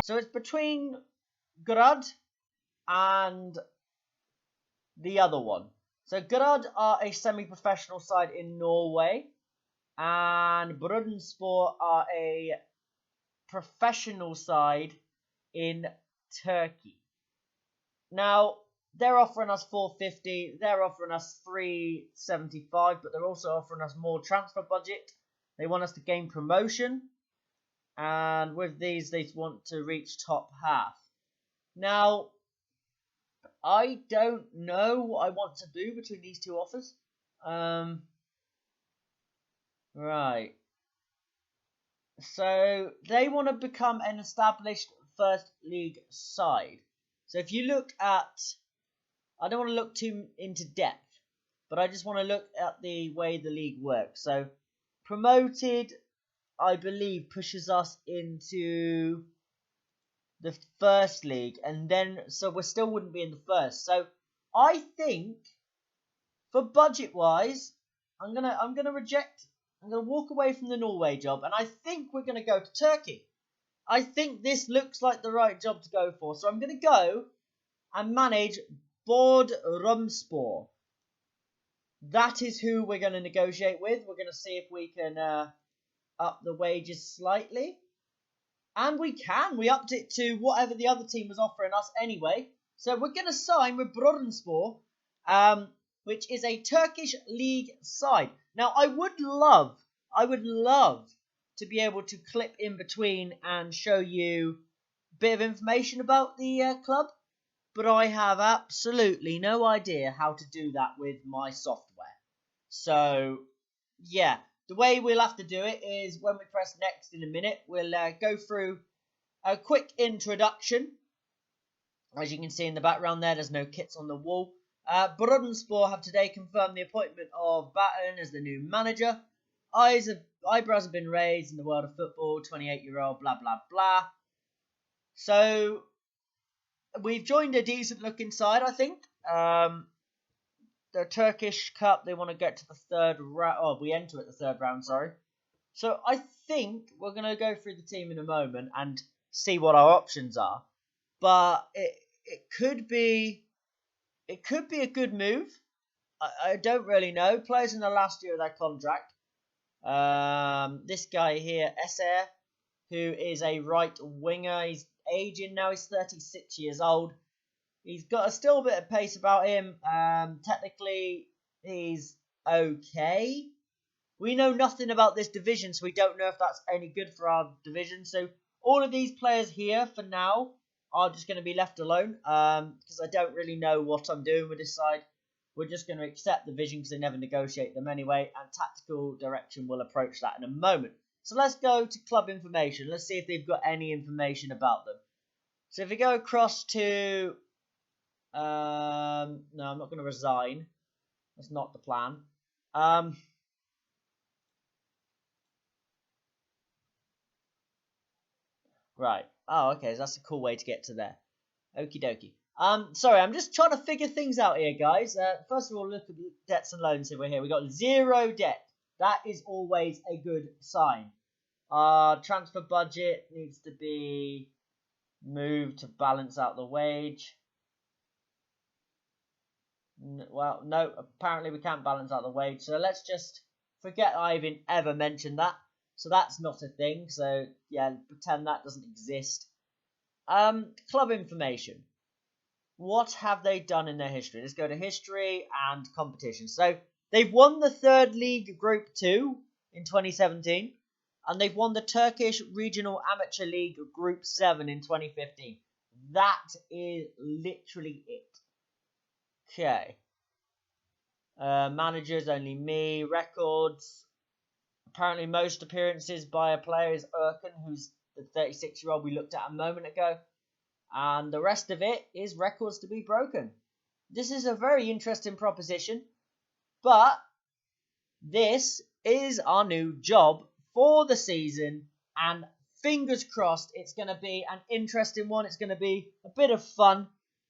So it's between Grad and the other one. So Grad are a semi-professional side in Norway, and Bodrumspor are a professional side in Turkey. Now, they're offering us 450, they're offering us 375, but they're also offering us more transfer budget. They want us to gain promotion, and with these, they want to reach top half. Now, I don't know what I want to do between these two offers. Right. So they want to become an established first league side. So if you look at, I don't want to look too into depth, but I just want to look at the way the league works. So promoted, I believe, pushes us into the first league, and then so we still wouldn't be in the first. So I think for budget wise, I'm gonna reject. I'm gonna walk away from the Norway job, and I think we're gonna go to Turkey. I think this looks like the right job to go for, so I'm gonna go and manage Bodrumspor. That is who we're going to negotiate with. We're going to see if we can up the wages slightly. And we can. We upped it to whatever the other team was offering us anyway. So we're going to sign with Bodrumspor, which is a Turkish league side. Now, I would love to be able to clip in between and show you a bit of information about the club. But I have absolutely no idea how to do that with my software. So, yeah, the way we'll have to do it is when we press next in a minute, we'll go through a quick introduction. As you can see in the background there's no kits on the wall. Bodrumspor have today confirmed the appointment of Batten as the new manager. Eyebrows have been raised in the world of football, 28-year-old, blah, blah, blah. So we've joined a decent looking side, I think. The Turkish Cup, they want to get to the third round. Oh, we enter at the third round, sorry. So I think we're going to go through the team in a moment and see what our options are. But it could be a good move. I don't really know. Players in the last year of their contract. This guy here, Esser, who is a right winger. He's aging now. He's 36 years old. He's got still a bit of pace about him. Technically, he's okay. We know nothing about this division, so we don't know if that's any good for our division. So all of these players here, for now, are just going to be left alone. Because I don't really know what I'm doing with this side. We're just going to accept the vision because they never negotiate them anyway. And tactical direction will approach that in a moment. So let's go to club information. Let's see if they've got any information about them. So if we go across to... no, I'm not going to resign. That's not the plan. Right. Oh, okay. So that's a cool way to get to there. Okie dokie. Sorry, I'm just trying to figure things out here, guys. First of all, look at the debts and loans over here. We got 0 debt. That is always a good sign. Transfer budget needs to be moved to balance out the wage. Well, no, apparently we can't balance out the wage. So let's just forget I even ever mentioned that. So that's not a thing. So, yeah, pretend that doesn't exist. Club information. What have they done in their history? Let's go to history and competition. So they've won the third league Group 2 in 2017. And they've won the Turkish Regional Amateur League Group 7 in 2015. That is literally it. Okay. Managers, only me. Records. Apparently most appearances by a player is Erkan, who's the 36-year-old we looked at a moment ago. And the rest of it is records to be broken. This is a very interesting proposition. But this is our new job for the season. And fingers crossed it's going to be an interesting one. It's going to be a bit of fun.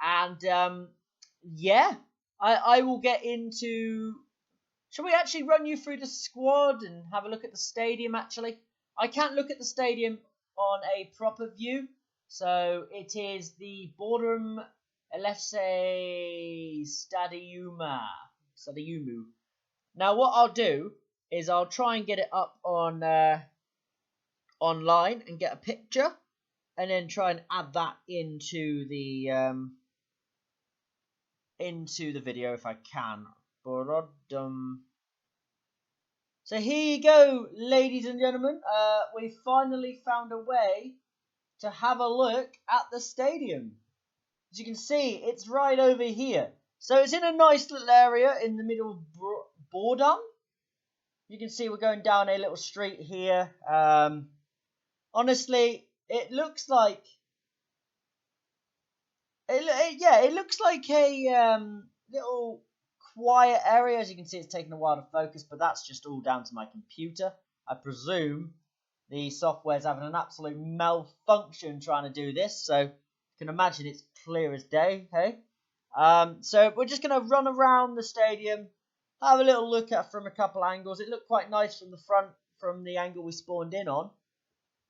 And yeah, I will get into... Shall we actually run you through the squad and have a look at the stadium, actually? I can't look at the stadium on a proper view So it is the Bodrum Stadiumu. Now what I'll do is I'll try and get it up on online and get a picture, and then try and add that into the video if I can. So here you go, ladies and gentlemen. We finally found a way to have a look at the stadium. As you can see, it's right over here. So it's in a nice little area in the middle of Bodrum. You can see we're going down a little street here. Honestly, it looks like it looks like a little quiet area. As you can see, it's taking a while to focus, but that's just all down to my computer. I presume the software's having an absolute malfunction trying to do this, so you can imagine it's clear as day, hey? So we're just going to run around the stadium, have a little look at it from a couple angles. It looked quite nice from the front, from the angle we spawned in on.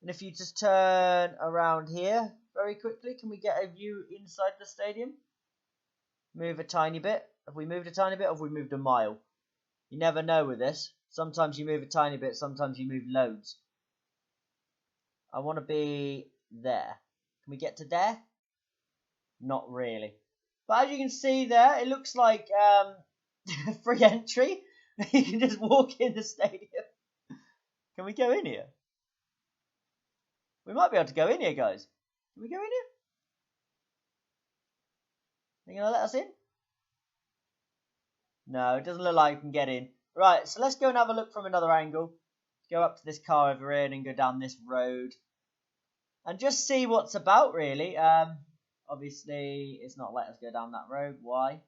And if you just turn around here very quickly, can we get a view inside the stadium? Move a tiny bit. Have we moved a tiny bit, or have we moved a mile? You never know with this. Sometimes you move a tiny bit, sometimes you move loads. I want to be there. Can we get to there? Not really. But as you can see there, it looks like free entry. You can just walk in the stadium. Can we go in here? We might be able to go in here, guys. Can we go in here? Are you going to let us in? No, it doesn't look like we can get in. Right, so let's go and have a look from another angle. Go up to this car over here and then go down this road. And just see what's about, really. Obviously, it's not letting us go down that road. Why?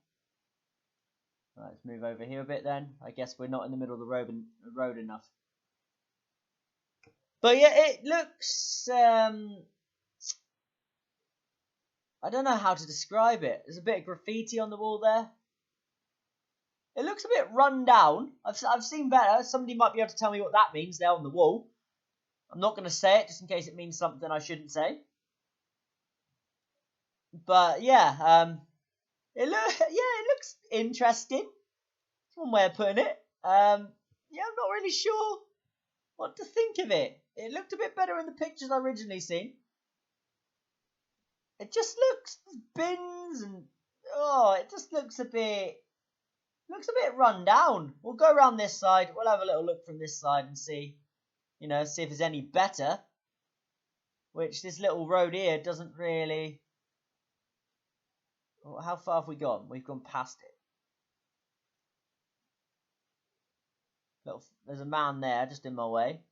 Right, let's move over here a bit then. I guess we're not in the middle of the road enough. But yeah, it looks... I don't know how to describe it. There's a bit of graffiti on the wall there. It looks a bit run down. I've seen better. Somebody might be able to tell me what that means there on the wall. I'm not going to say it just in case it means something I shouldn't say. But yeah, it looks interesting. That's one way of putting it. Yeah, I'm not really sure what to think of it. It looked a bit better in the pictures I originally seen. It just looks bins and it just looks a bit run down. We'll go around this side. We'll have a little look from this side and see if it's any better. Which this little road here doesn't really. How far have we gone? We've gone past it. There's a man there just in my way.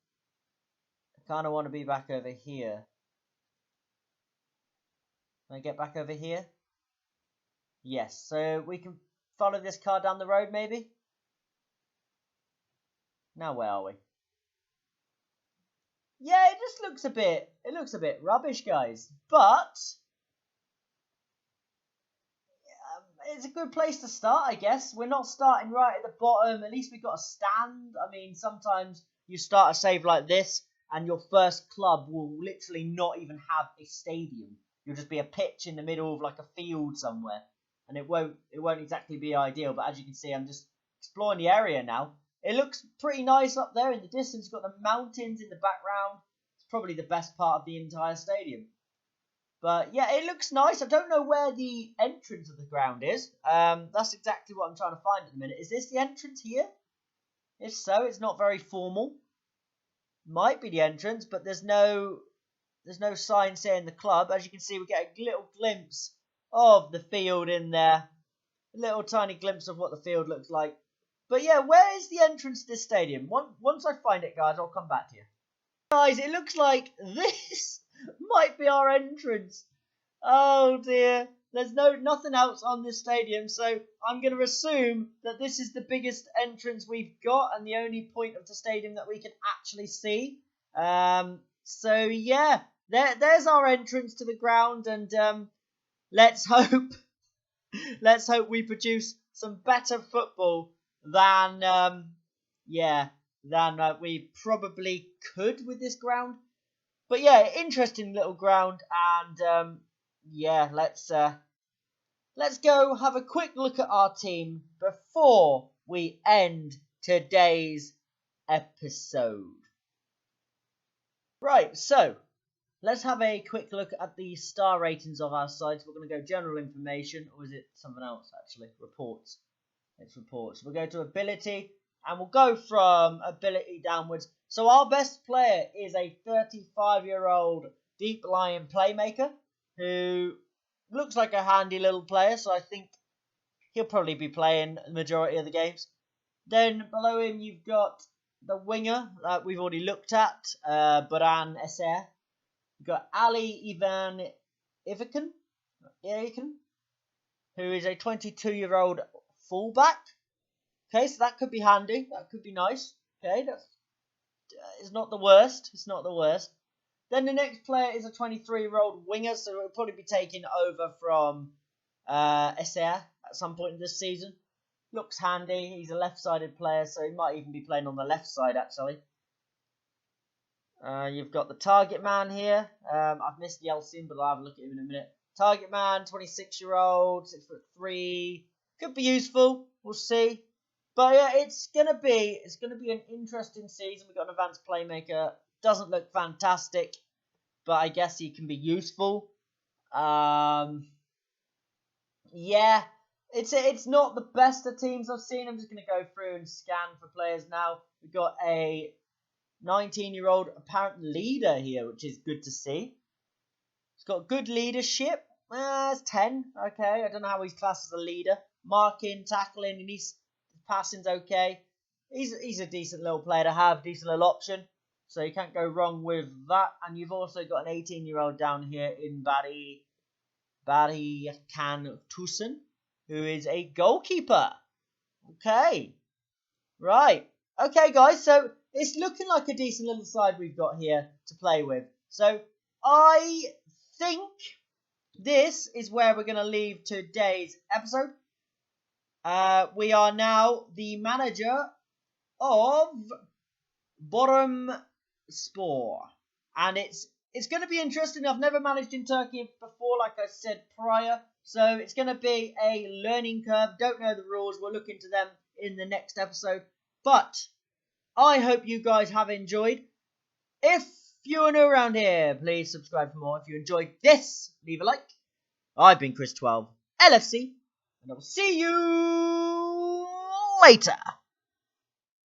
I kind of want to be back over here. Can I get back over here? Yes, so we can follow this car down the road maybe? Now where are we? Yeah, it just looks a bit rubbish, guys. But it's a good place to start, I guess. We're not starting right at the bottom. At least we've got a stand. I mean, sometimes you start a save like this and your first club will literally not even have a stadium. You'll just be a pitch in the middle of like a field somewhere. And it won't exactly be ideal. But as you can see, I'm just exploring the area now. It looks pretty nice up there in the distance. You've got the mountains in the background. It's probably the best part of the entire stadium. But yeah, it looks nice. I don't know where the entrance of the ground is. That's exactly what I'm trying to find at the minute. Is this the entrance here? If so, it's not very formal. Might be the entrance, but there's no sign saying the club. As you can see, we get a little glimpse of the field in there. A little tiny glimpse of what the field looks like. But yeah, where is the entrance to this stadium? Once I find it, guys, I'll come back to you. Guys, it looks like this might be our entrance. Oh dear. There's nothing else on this stadium, so I'm going to assume that this is the biggest entrance we've got and the only point of the stadium that we can actually see. So yeah, there's our entrance to the ground, and let's hope we produce some better football than we probably could with this ground. But yeah, interesting little ground, and yeah, let's go have a quick look at our team before we end today's episode. Right, so let's have a quick look at the star ratings of our sites. We're going to go general information, or is it something else actually? Reports. It's reports. We'll go to ability, and we'll go from ability downwards. So our best player is a 35-year-old deep lying playmaker who looks like a handy little player, so I think he'll probably be playing the majority of the games. Then below him you've got the winger that we've already looked at, Baran Esser. You've got Ali Ivan Ivikan, who is a 22-year-old fullback. Okay, so that could be handy. That could be nice. Okay, it's not the worst. It's not the worst. Then the next player is a 23-year-old winger, so it'll probably be taken over from Esser at some point in this season. Looks handy. He's a left-sided player, so he might even be playing on the left side, actually. You've got the target man here. I've missed the LC, but I'll have a look at him in a minute. Target man, 26-year-old, 6'3". Could be useful. We'll see. But yeah, it's gonna be an interesting season. We've got an advanced playmaker. Doesn't look fantastic, but I guess he can be useful. Yeah, it's not the best of teams I've seen. I'm just gonna go through and scan for players now. We've got a 19-year-old apparent leader here, which is good to see. He's got good leadership. It's 10. Okay, I don't know how he's classed as a leader. Marking, tackling, and his passing's okay. He's a decent little player to have, decent little option. So you can't go wrong with that. And you've also got an 18-year-old down here in Barry Can Tucson, who is a goalkeeper. Okay. Right. Okay, guys, so it's looking like a decent little side we've got here to play with. So I think this is where we're going to leave today's episode. We are now the manager of Bodrumspor, and it's going to be interesting. I've never managed in Turkey before, like I said prior, so it's going to be a learning curve. Don't know the rules. We'll look into them in the next episode. But I hope you guys have enjoyed. If you're new around here, please subscribe for more. If you enjoyed this, leave a like. I've been Chris12, LFC, and I'll see you later.